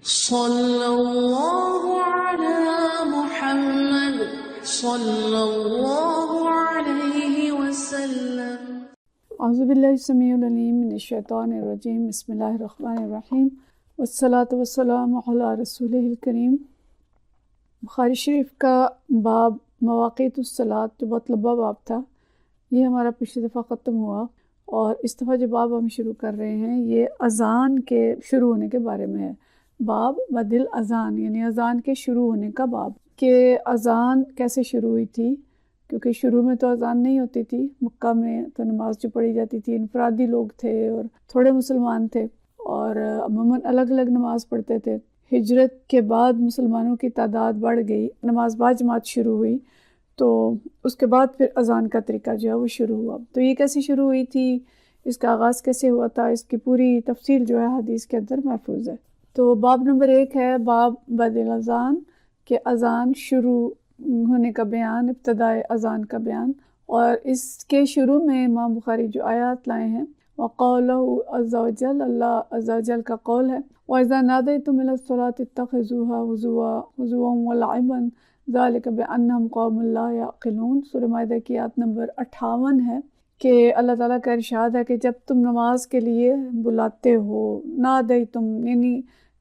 صلی اللہ علی محمد صلی اللہ علیہ وسلم۔ اعوذ باللہ السمیع العلیم من الشیطان الرجیم، بسم اللہ الرحمن الرحیم، والصلاة والسلام علی رسولہ الکریم۔ بخاری شریف کا باب مواقیت الصلاۃ جو بہت لمبا باب تھا، یہ ہمارا پچھلی دفعہ ختم ہوا، اور اس دفعہ جو باب ہم شروع کر رہے ہیں یہ اذان کے شروع ہونے کے بارے میں ہے۔ باب بدل اذان، یعنی اذان کے شروع ہونے کا باب، کہ اذان کیسے شروع ہوئی تھی، کیونکہ شروع میں تو اذان نہیں ہوتی تھی۔ مکہ میں تو نماز جو پڑھی جاتی تھی، انفرادی لوگ تھے اور تھوڑے مسلمان تھے، اور عموماً الگ الگ نماز پڑھتے تھے۔ ہجرت کے بعد مسلمانوں کی تعداد بڑھ گئی، نماز با جماعت شروع ہوئی، تو اس کے بعد پھر اذان کا طریقہ جو ہے وہ شروع ہوا۔ تو یہ کیسے شروع ہوئی تھی، اس کا آغاز کیسے ہوا تھا، اس کی پوری تفصیل جو ہے حدیث کے اندر محفوظ ہے۔ تو باب نمبر 1 ہے باب بدل اذان، کہ اذان شروع ہونے کا بیان، ابتدائے اذان کا بیان۔ اور اس کے شروع میں امام بخاری جو آیات لائے ہیں، وقولہ عز وجل، اللہ عز وجل کا قول ہے، وَإِذَا نَادَيْتُمْ إِلَى الصَّلَاةِ اتَّخِذُوهَا هُزُوًا وَلَعِبًا ذَلِكَ بِأَنَّهُمْ قَوْمٌ لَا يَعْقِلُونَ۔ سورہ مائدہ کی آیت نمبر 58 ہے کہ اللہ تعالیٰ کا ارشاد ہے کہ جب تم نماز کے لیے بلاتے ہو، نادیتم یعنی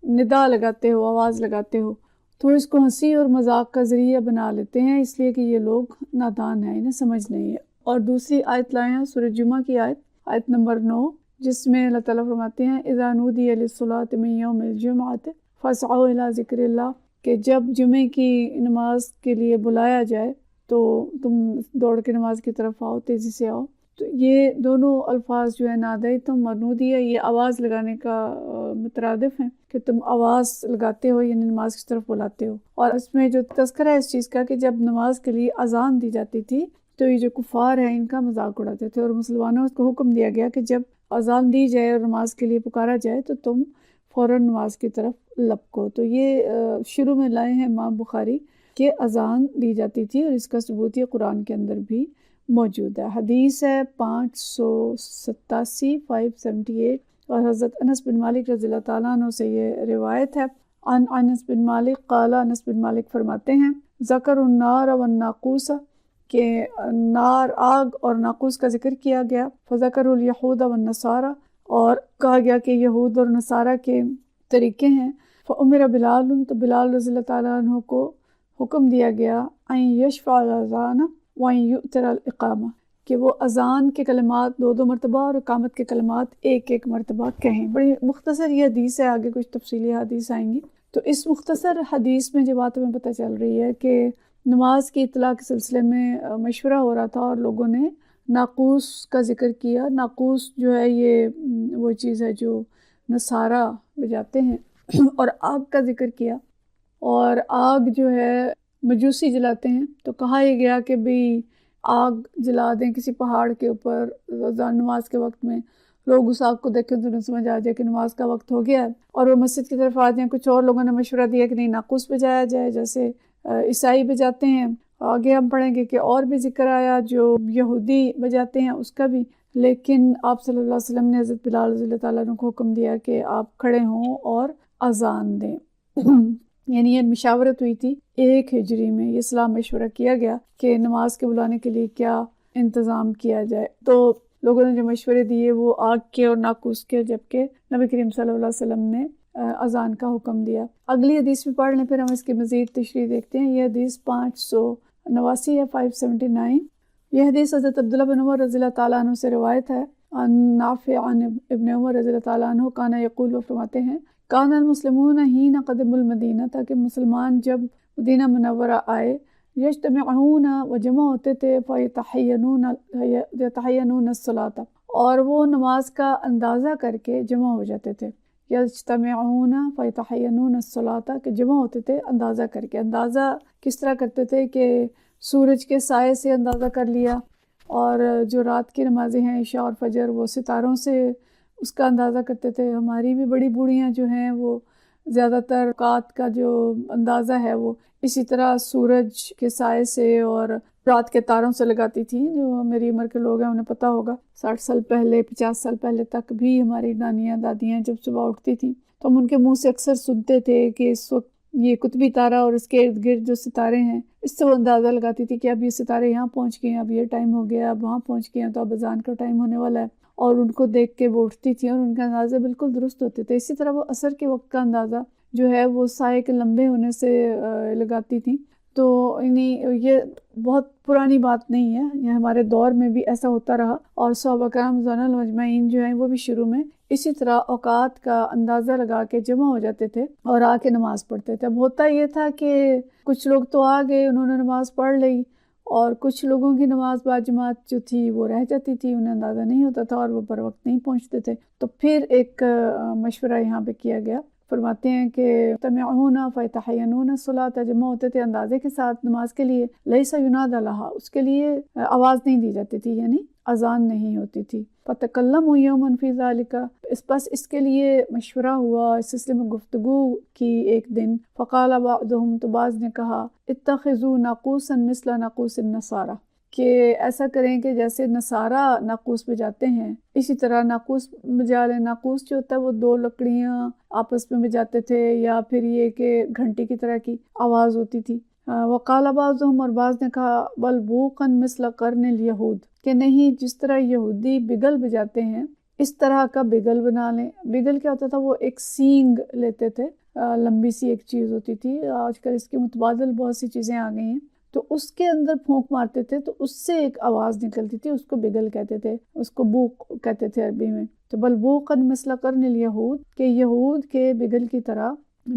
ندا لگاتے ہو، آواز لگاتے ہو، تو اس کو ہنسی اور مذاق کا ذریعہ بنا لیتے ہیں، اس لیے کہ یہ لوگ نادان ہیں، انہیں سمجھ نہیں ہے۔ اور دوسری آیت لائے ہیں سورہ جمعہ کی آیت نمبر 9، جس میں اللہ تعالیٰ فرماتے ہیں اذا نودی للصلاۃ من یوم الجمعۃ فاسعوا الی ذکر اللہ، کہ جب جمعے کی نماز کے لیے بلایا جائے تو تم دوڑ کے نماز کی طرف آؤ، تیزی سے آؤ۔ تو یہ دونوں الفاظ جو ہے نادیتم اور نودیہ، یہ آواز لگانے کا مترادف ہیں، کہ تم آواز لگاتے ہو یعنی نماز کی طرف بلاتے ہو۔ اور اس میں جو تذکرہ ہے اس چیز کا کہ جب نماز کے لیے اذان دی جاتی تھی تو یہ جو کفار ہیں ان کا مذاق اڑاتے تھے، اور مسلمانوں کو حکم دیا گیا کہ جب اذان دی جائے اور نماز کے لیے پکارا جائے تو تم فوراً نماز کی طرف لپکو۔ تو یہ شروع میں لائے ہیں امام بخاری کہ اذان دی جاتی تھی، اور اس کا ثبوت یہ قرآن کے اندر بھی موجود ہے۔ حدیث ہے 587 578، اور حضرت انس بن مالک رضی اللہ تعالیٰ عنہ سے یہ روایت ہے۔ عن انس بن مالک قال، انس بن مالک فرماتے ہیں ذکر النار والناقوس، کہ نار آگ اور ناقوس کا ذکر کیا گیا۔ فذکر الیہود والنصارى، اور کہا گیا کہ یہود اور نصارہ کے طریقے ہیں۔ فامر بلال، تو بلال رضی اللہ تعالیٰ عنہ کو حکم دیا گیا ان یشفع الاذان وان یؤتر الاقامہ، کہ وہ اذان کے کلمات 2 مرتبہ اور اقامت کے کلمات 1 مرتبہ کہیں۔ بڑی مختصر یہ حدیث ہے، آگے کچھ تفصیلی حدیث آئیں گی۔ تو اس مختصر حدیث میں جو بات ہمیں پتہ چل رہی ہے کہ نماز کی اطلاع کے سلسلے میں مشورہ ہو رہا تھا، اور لوگوں نے ناقوس کا ذکر کیا۔ ناقوس جو ہے یہ وہ چیز ہے جو نصارہ بجاتے ہیں، اور آگ کا ذکر کیا، اور آگ جو ہے مجوسی جلاتے ہیں۔ تو کہا یہ گیا کہ بھی آگ جلا دیں کسی پہاڑ کے اوپر نماز کے وقت میں، لوگ اس آگ کو دیکھیں تو انہیں سمجھ آ جائے کہ نماز کا وقت ہو گیا ہے، اور وہ مسجد کی طرف آ جائیں۔ کچھ اور لوگوں نے مشورہ دیا کہ نہیں، ناقوس بجایا جائے جیسے عیسائی بجاتے ہیں۔ آگے ہم پڑھیں گے کہ اور بھی ذکر آیا جو یہودی بجاتے ہیں اس کا بھی، لیکن آپ صلی اللہ علیہ وسلم نے حضرت بلال رضی اللہ تعالیٰ عنہ کو حکم دیا کہ آپ کھڑے ہوں اور اذان دیں۔ یعنی یہ مشاورت ہوئی تھی 1 ہجری میں، یہ صلاح مشورہ کیا گیا کہ نماز کے بلانے کے لیے کیا انتظام کیا جائے۔ تو لوگوں نے جو مشورے دیے وہ آگ کے اور ناقوس کے، جبکہ نبی کریم صلی اللہ علیہ وسلم نے اذان کا حکم دیا۔ اگلی حدیث بھی پڑھ لیں، پھر ہم اس کی مزید تشریح دیکھتے ہیں۔ یہ حدیث 589 ہے، 579۔ یہ حدیث حضرت عبداللہ بن عمر رضی اللہ تعالیٰ عنہ سے روایت ہے۔ عن نافع عن ابن عمر رضی اللہ تعالیٰ عنہ کانا یقول، وہ فرماتے ہیں کان المسلمون حین قدموا المدینہ، تاکہ مسلمان جب مدینہ منورہ آئے، یجتمعون، وہ جمع ہوتے تھے، فیتحینون الصلاۃ، اور وہ نماز کا اندازہ کر کے جمع ہو جاتے تھے۔ یجتمعون فیتحینون الصلاۃ، کہ جمع ہوتے تھے اندازہ کر کے۔ اندازہ کس طرح کرتے تھے کہ سورج کے سائے سے اندازہ کر لیا، اور جو رات کی نمازیں ہیں عشاء اور فجر، وہ ستاروں سے اس کا اندازہ کرتے تھے۔ ہماری بھی بڑی بوڑھیاں جو ہیں وہ زیادہ تر اوقات کا جو اندازہ ہے وہ اسی طرح سورج کے سائے سے اور رات کے تاروں سے لگاتی تھیں۔ جو میری عمر کے لوگ ہیں انہیں پتہ ہوگا، 60 سال پہلے 50 سال پہلے تک بھی ہماری نانیاں دادیاں جب صبح اٹھتی تھیں تو ہم ان کے منہ سے اکثر سنتے تھے کہ اس وقت یہ قطبی تارہ اور اس کے ارد گرد جو ستارے ہیں اس سے وہ اندازہ لگاتی تھی کہ اب یہ ستارے یہاں پہنچ گئے ہیں، اب یہ ٹائم ہو گیا، اب وہاں پہنچ گئے ہیں، تو اب اذان کا ٹائم ہونے والا ہے، اور ان کو دیکھ کے وہ اٹھتی تھی اور ان کے اندازے بالکل درست ہوتے تھے۔ اسی طرح وہ عصر کے وقت کا اندازہ جو ہے وہ سائے کے لمبے ہونے سے لگاتی تھیں۔ تو یہ بہت پرانی بات نہیں ہے، یہ ہمارے دور میں بھی ایسا ہوتا رہا، اور صحابہ کرام رضوان اللہ مجمعین جو ہیں وہ بھی شروع میں اسی طرح اوقات کا اندازہ لگا کے جمع ہو جاتے تھے اور آ کے نماز پڑھتے تھے۔ اب ہوتا یہ تھا کہ کچھ لوگ تو آ گئے، انہوں نے نماز پڑھ لی، اور کچھ لوگوں کی نماز باجماعت جو تھی وہ رہ جاتی تھی، انہیں اندازہ نہیں ہوتا تھا اور وہ پر وقت نہیں پہنچتے تھے۔ تو پھر ایک مشورہ یہاں پہ کیا گیا، فرماتے ہیں کہ تمعون فیتحینون الصلاۃ، جمع ہوتے تھے اندازے کے ساتھ نماز کے لیے، لیس ینادی لہا، اس کے لیے آواز نہیں دی جاتی تھی، یعنی اذان نہیں ہوتی تھی۔ فتکلموا یوما فی ذلک، بس اس کے لیے مشورہ ہوا، اس سلسلے میں گفتگو کی ایک دن۔ فقال بعضهم، تو بعض نے کہا، اتخذوا ناقوسا مثل ناقوس النصارى، کہ ایسا کریں کہ جیسے نصارہ ناقوس بجاتے ہیں اسی طرح ناقوس بجا لیں۔ ناقوس جو ہوتا ہے وہ دو لکڑیاں آپس میں بجاتے تھے، یا پھر یہ کہ گھنٹی کی طرح کی آواز ہوتی تھی۔ وقال بعضهم، اور بعض نے کہا، بل بوقا مثل قرن الیہود، کہ نہیں، جس طرح یہودی بگل بجاتے ہیں اس طرح کا بگل بنا لیں۔ بگل کیا ہوتا تھا؟ وہ ایک سینگ لیتے تھے، لمبی سی ایک چیز ہوتی تھی، آج کل اس کے متبادل بہت سی چیزیں آ گئی ہیں، تو اس کے اندر پھونک مارتے تھے تو اس سے ایک آواز نکلتی تھی، اس کو بگل کہتے تھے، اس کو بوق کہتے تھے عربی میں۔ تو بل بوقا مثل قرن الیہود، کہ یہود کے بگل کی طرح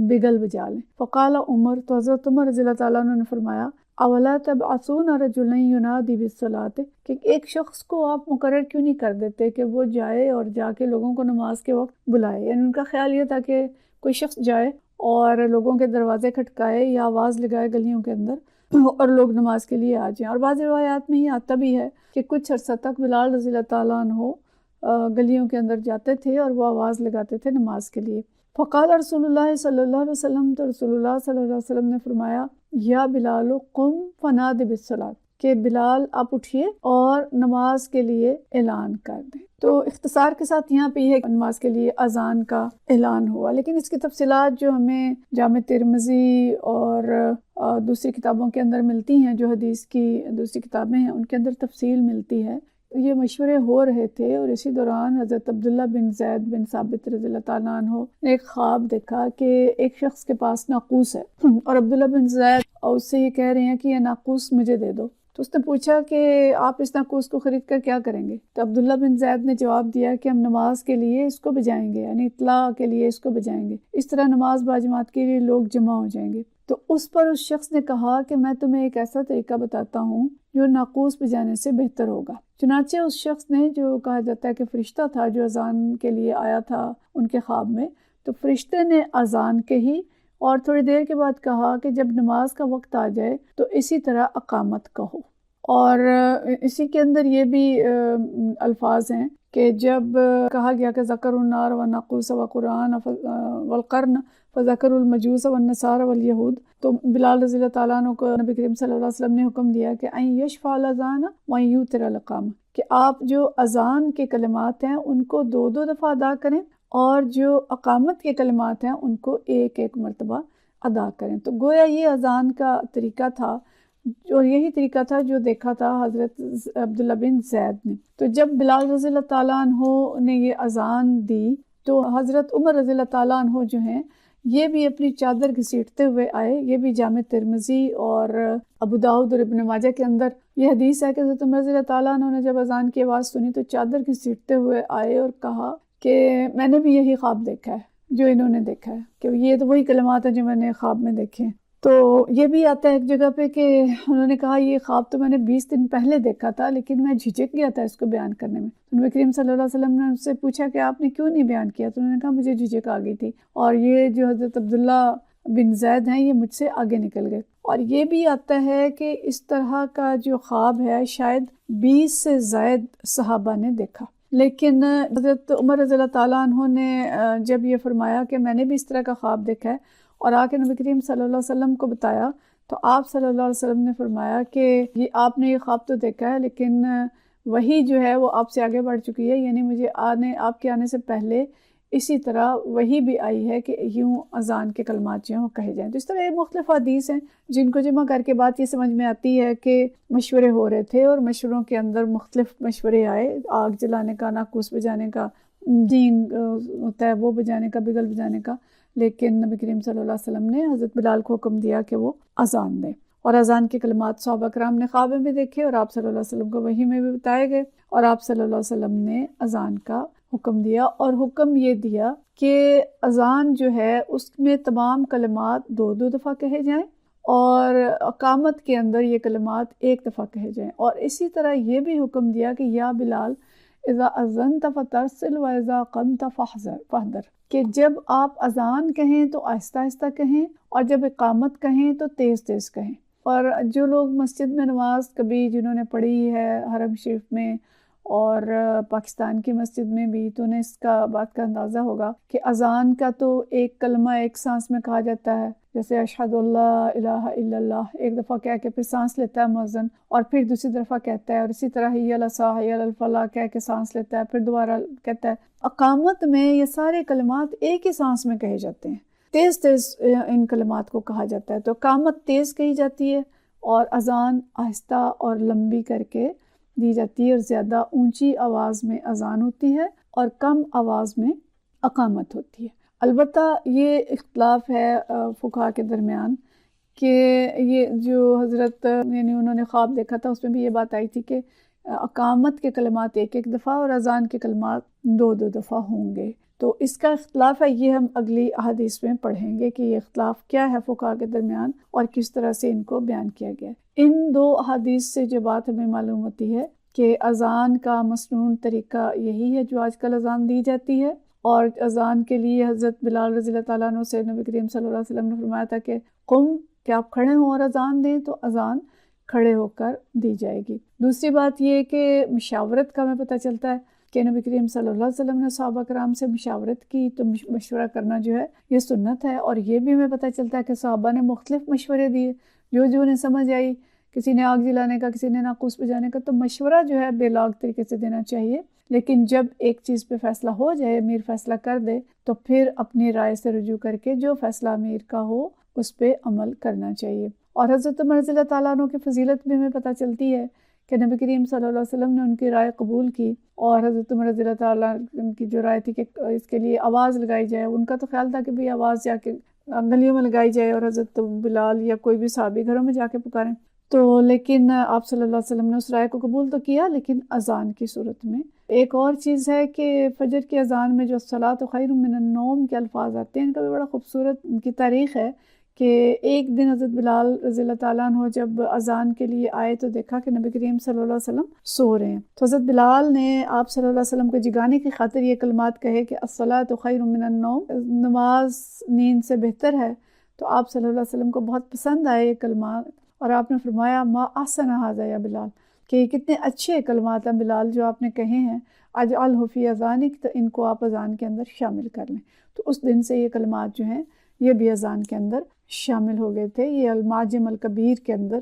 بگل بجا لیں۔ فقال عمر، تو حضرت عمر رضی اللہ تعالیٰ عنہ نے فرمایا، اولا تبعثون رجلا ینادی بالصلاۃ، کہ ایک شخص کو آپ مقرر کیوں نہیں کر دیتے کہ وہ جائے اور جا کے لوگوں کو نماز کے وقت بلائے؟ یعنی ان کا خیال یہ تھا کہ کوئی شخص جائے اور لوگوں کے دروازے کھٹکائے یا آواز لگائے گلیوں کے اندر اور لوگ نماز کے لیے آ جائیں۔ اور بعض روایات میں یہ آتا بھی ہے کہ کچھ عرصہ تک بلال رضی اللہ تعالیٰ عنہ گلیوں کے اندر جاتے تھے اور وہ آواز لگاتے تھے نماز کے لیے۔ فقال رسول اللہ صلی اللہ علیہ وسلم، تو رسول اللہ صلی اللہ علیہ وسلم نے فرمایا، یا بلال قم فنادی بالصلاۃ، کہ بلال آپ اٹھیے اور نماز کے لیے اعلان کر دیں۔ تو اختصار کے ساتھ یہاں پہ یہ نماز کے لیے اذان کا اعلان ہوا، لیکن اس کی تفصیلات جو ہمیں جامع ترمذی اور دوسری کتابوں کے اندر ملتی ہیں، جو حدیث کی دوسری کتابیں ہیں ان کے اندر تفصیل ملتی ہے۔ یہ مشورے ہو رہے تھے اور اسی دوران حضرت عبداللہ بن زید بن ثابت رضی اللہ تعالیٰ عنہ نے ایک خواب دیکھا کہ ایک شخص کے پاس ناقوس ہے، اور عبداللہ بن زید اس سے یہ کہہ رہے ہیں کہ یہ ناقوس مجھے دے دو۔ تو اس نے پوچھا کہ آپ اس ناقوس کو خرید کر کیا کریں گے؟ تو عبداللہ بن زید نے جواب دیا کہ ہم نماز کے لیے اس کو بجائیں گے، یعنی اطلاع کے لیے اس کو بجائیں گے، اس طرح نماز باجماعت کے لیے لوگ جمع ہو جائیں گے۔ تو اس پر اس شخص نے کہا کہ میں تمہیں ایک ایسا طریقہ بتاتا ہوں جو ناقوس بجانے سے بہتر ہوگا۔ چنانچہ اس شخص نے، جو کہا جاتا ہے کہ فرشتہ تھا جو اذان کے لیے آیا تھا ان کے خواب میں، تو فرشتے نے اذان کہی اور تھوڑی دیر کے بعد کہا کہ جب نماز کا وقت آ جائے تو اسی طرح اقامت کہو۔ اور اسی کے اندر یہ بھی الفاظ ہیں کہ جب کہا گیا کہ ذکر النار والناقوس وقرآن والقرن فذکر المجوس والنصارى والیہود، تو بلال رضی اللہ تعالیٰ عنہ کو نبی کریم صلی اللہ علیہ وسلم نے حکم دیا کہ ان یشفع الاذان وان یوتر الاقامہ، کہ آپ جو اذان کے کلمات ہیں ان کو 2 دفعہ ادا کریں اور جو اقامت کے کلمات ہیں ان کو 1 مرتبہ ادا کریں۔ تو گویا یہ اذان کا طریقہ تھا، اور یہی طریقہ تھا جو دیکھا تھا حضرت عبداللہ بن زید نے۔ تو جب بلال رضی اللہ تعالیٰ عنہ نے یہ اذان دی تو حضرت عمر رضی اللہ تعالیٰ عنہ جو ہیں یہ بھی اپنی چادر گھسیٹتے ہوئے آئے۔ یہ بھی جامع ترمذی اور ابو داؤد اور ابن ماجہ کے اندر یہ حدیث ہے کہ حضرت عمر رضی اللہ تعالیٰ عنہ نے جب اذان کی آواز سنی تو چادر گھسیٹتے ہوئے آئے اور کہا کہ میں نے بھی یہی خواب دیکھا ہے جو انہوں نے دیکھا ہے، کہ یہ تو وہی کلمات ہیں جو میں نے خواب میں دیکھے ہیں۔ تو یہ بھی آتا ہے ایک جگہ پہ کہ انہوں نے کہا یہ خواب تو میں نے 20 دن پہلے دیکھا تھا لیکن میں جھجک گیا تھا اس کو بیان کرنے میں۔ نبی کریم صلی اللہ علیہ وسلم نے ان سے پوچھا کہ آپ نے کیوں نہیں بیان کیا؟ تو انہوں نے کہا مجھے جھجک آ گئی تھی، اور یہ جو حضرت عبداللہ بن زید ہیں یہ مجھ سے آگے نکل گئے۔ اور یہ بھی آتا ہے کہ اس طرح کا جو خواب ہے شاید 20 سے زائد صحابہ نے دیکھا، لیکن حضرت عمر رضی اللہ تعالیٰ عنہ نے جب یہ فرمایا کہ میں نے بھی اس طرح کا خواب دیکھا ہے اور آ کے نبی کریم صلی اللہ علیہ وسلم کو بتایا، تو آپ صلی اللہ علیہ وسلم نے فرمایا کہ یہ آپ نے یہ خواب تو دیکھا ہے لیکن وہی جو ہے وہ آپ سے آگے بڑھ چکی ہے، یعنی مجھے آپ کے آنے سے پہلے اسی طرح وہی بھی آئی ہے کہ یوں اذان کے کلمات جو ہیں وہ کہے جائیں۔ تو اس طرح مختلف حدیث ہیں جن کو جمع کر کے بات یہ سمجھ میں آتی ہے کہ مشورے ہو رہے تھے اور مشوروں کے اندر مختلف مشورے آئے، آگ جلانے کا، ناقوس بجانے کا، دین ہوتا ہے وہ بجانے کا، بگل بجانے کا، لیکن نبی کریم صلی اللہ علیہ وسلم نے حضرت بلال کو حکم دیا کہ وہ اذان دیں، اور اذان کے کلمات صحابہ کرام نے خواب میں بھی دیکھے اور آپ صلی اللہ علیہ وسلم کو وحی میں بھی بتائے گئے، اور آپ صلی اللہ علیہ وسلم نے اذان کا حکم دیا، اور حکم یہ دیا کہ اذان جو ہے اس میں تمام کلمات 2 دفعہ کہے جائیں، اور اقامت کے اندر یہ کلمات 1 دفعہ کہے جائیں، اور اسی طرح یہ بھی حکم دیا کہ یا بلال اذا اذنت فترسل و اذا قمت فاحذر، کہ جب آپ اذان کہیں تو آہستہ آہستہ کہیں، اور جب اقامت کہیں تو تیز تیز کہیں۔ اور جو لوگ مسجد میں نماز کبھی جنہوں نے پڑھی ہے حرم شریف میں اور پاکستان کی مسجد میں بھی، تو انہیں اس کا بات کا اندازہ ہوگا کہ اذان کا تو ایک کلمہ ایک سانس میں کہا جاتا ہے، جیسے اشہد اللہ الہ الا اللہ 1 دفعہ کہہ کے پھر سانس لیتا ہے مؤذن، اور پھر دوسری دفعہ کہتا ہے، اور اسی طرح حی علی الصلاۃ حی علی الفلاح کہہ کے سانس لیتا ہے، پھر دوبارہ کہتا ہے۔ اقامت میں یہ سارے کلمات ایک ہی سانس میں کہے جاتے ہیں، تیز تیز ان کلمات کو کہا جاتا ہے، تو اقامت تیز کہی جاتی ہے اور اذان آہستہ اور لمبی کر کے دی جاتی ہے، اور زیادہ اونچی آواز میں اذان ہوتی ہے اور کم آواز میں اقامت ہوتی ہے۔ البتہ یہ اختلاف ہے فقہا کے درمیان کہ یہ جو حضرت یعنی انہوں نے خواب دیکھا تھا اس میں بھی یہ بات آئی تھی کہ اقامت کے کلمات 1 دفعہ اور اذان کے کلمات 2 دفعہ ہوں گے، تو اس کا اختلاف ہے، یہ ہم اگلی احادیث میں پڑھیں گے کہ یہ اختلاف کیا ہے فقہا کے درمیان اور کس طرح سے ان کو بیان کیا گیا ہے۔ ان 2 احادیث سے جو بات ہمیں معلوم ہوتی ہے کہ اذان کا مسنون طریقہ یہی ہے جو آج کل اذان دی جاتی ہے، اور اذان کے لیے حضرت بلال رضی اللہ تعالیٰ عنہ سے نبی کریم صلی اللہ علیہ وسلم نے فرمایا تھا کہ قم، کہ آپ کھڑے ہوں اور اذان دیں، تو اذان کھڑے ہو کر دی جائے گی۔ دوسری بات یہ کہ مشاورت کا ہمیں پتہ چلتا ہے کہ نبی کریم صلی اللہ علیہ وسلم نے صحابہ کرام سے مشاورت کی، تو مشورہ کرنا جو ہے یہ سنت ہے، اور یہ بھی ہمیں پتہ چلتا ہے کہ صحابہ نے مختلف مشورے دیے جو انہیں سمجھ آئی، کسی نے آگ جلانے کا، کسی نے ناقوس بجانے کا، تو مشورہ جو ہے بے لاگ طریقے سے دینا چاہیے، لیکن جب ایک چیز پہ فیصلہ ہو جائے، امیر فیصلہ کر دے، تو پھر اپنی رائے سے رجوع کر کے جو فیصلہ امیر کا ہو اس پہ عمل کرنا چاہیے۔ اور حضرت عمر رضی اللہ تعالیٰ عنہ کی فضیلت بھی ہمیں پتہ چلتی ہے کہ نبی کریم صلی اللہ علیہ وسلم نے ان کی رائے قبول کی، اور حضرت عمر رضی اللہ تعالیٰ عنہ کی جو رائے تھی کہ اس کے لیے آواز لگائی جائے، ان کا تو خیال تھا کہ بھی آواز جا کے گلیوں میں لگائی جائے اور حضرت بلال یا کوئی بھی صحابی گھروں میں جا کے پکاریں، تو لیکن آپ صلی اللہ علیہ وسلم نے اس رائے کو قبول تو کیا، لیکن اذان کی صورت میں۔ ایک اور چیز ہے کہ فجر کی اذان میں جو الصلاۃ خیر من النوم کے الفاظ آتے ہیں، ان کا بھی بڑا خوبصورت ان کی تاریخ ہے کہ ایک دن حضرت بلال رضی اللہ تعالیٰ عنہ جب اذان کے لیے آئے تو دیکھا کہ نبی کریم صلی اللہ علیہ وسلم سو رہے ہیں، تو حضرت بلال نے آپ صلی اللہ علیہ وسلم کو جگانے کی خاطر یہ کلمات کہے کہ الصلاۃ خیر من النوم، نماز نیند سے بہتر ہے، تو آپ صلی اللہ علیہ وسلم کو بہت پسند آئے یہ کلمات، اور آپ نے فرمایا ما احسن ھذا یا بلال، کہ یہ کتنے اچھے کلمات ہیں بلال جو آپ نے کہے ہیں، اجعلہ فی اذانک، تو ان کو آپ اذان کے اندر شامل کر لیں۔ تو اس دن سے یہ کلمات جو ہیں یہ بھی اذان کے اندر شامل ہو گئے تھے۔ یہ المعجم الکبیر کے اندر،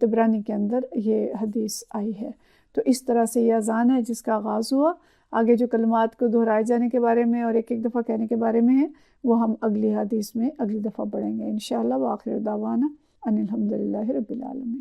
طبرانی کے اندر یہ حدیث آئی ہے۔ تو اس طرح سے یہ اذان ہے جس کا آغاز ہوا۔ آگے جو کلمات کو دہرائے جانے کے بارے میں اور 1 دفعہ کہنے کے بارے میں ہیں وہ ہم اگلی حدیث میں اگلی دفعہ پڑھیں گے انشاءاللہ۔ وآخر دعوانا ان الحمدللہ رب العالمین۔